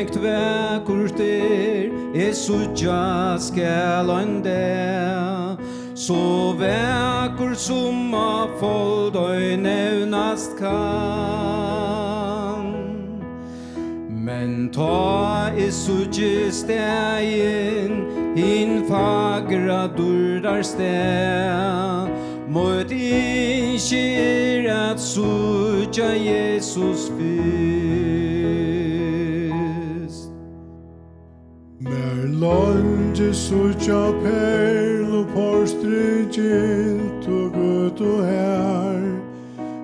mekt vekurter suttja skal ein dag. Så vekur som av folk døy nevnast kan. Men ta suttje stegen in fagra durrar steg. Mot inskir at suttja Jesus fyrst. Mer longe suttja perl og porstrygint og gud og her.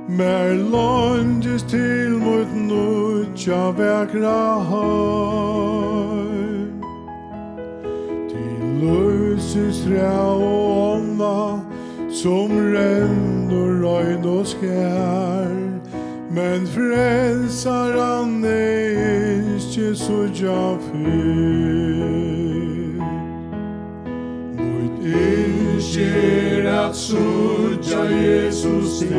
Mer longe til mot nutja vekra har. Til løses træ og ånda som renner røyn og skær. Men frelsar han ikke suttja fyr. Mot innskjer at suttja Jesus til.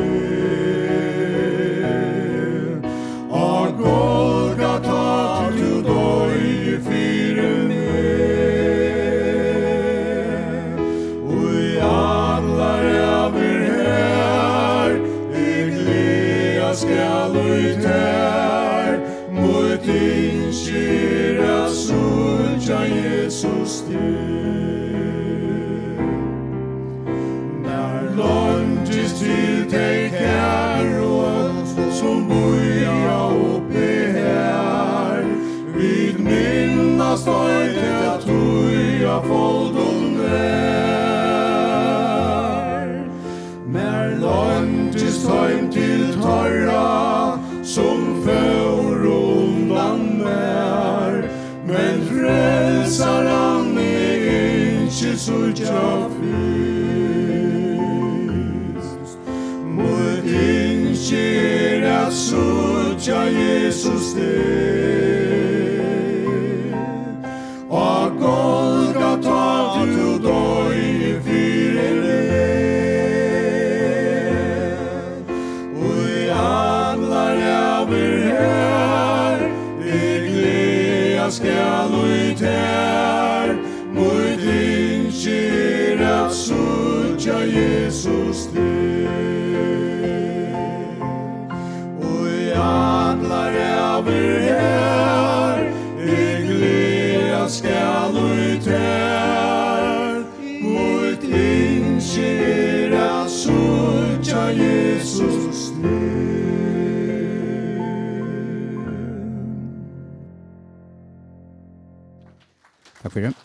Og Golgata du døy fyre med. Og i allar over her, skal ut her, mot innskjer at suttja Jesus til. Når longes til deg kære som boja oppi her, vid minnast døyt at tuja foldum vær. Mer longes tøym til torra som for undan mer, men frelsar han ikke suttja fyrst. Mot innskjer at suttja Jesus til. Og Golgata du døy fyre skal ut her, mot innskjer at suttja Jesus til. Og i allar over her, gleda skal ut her, mot innskjer at suttja Jesus til. Takk for det.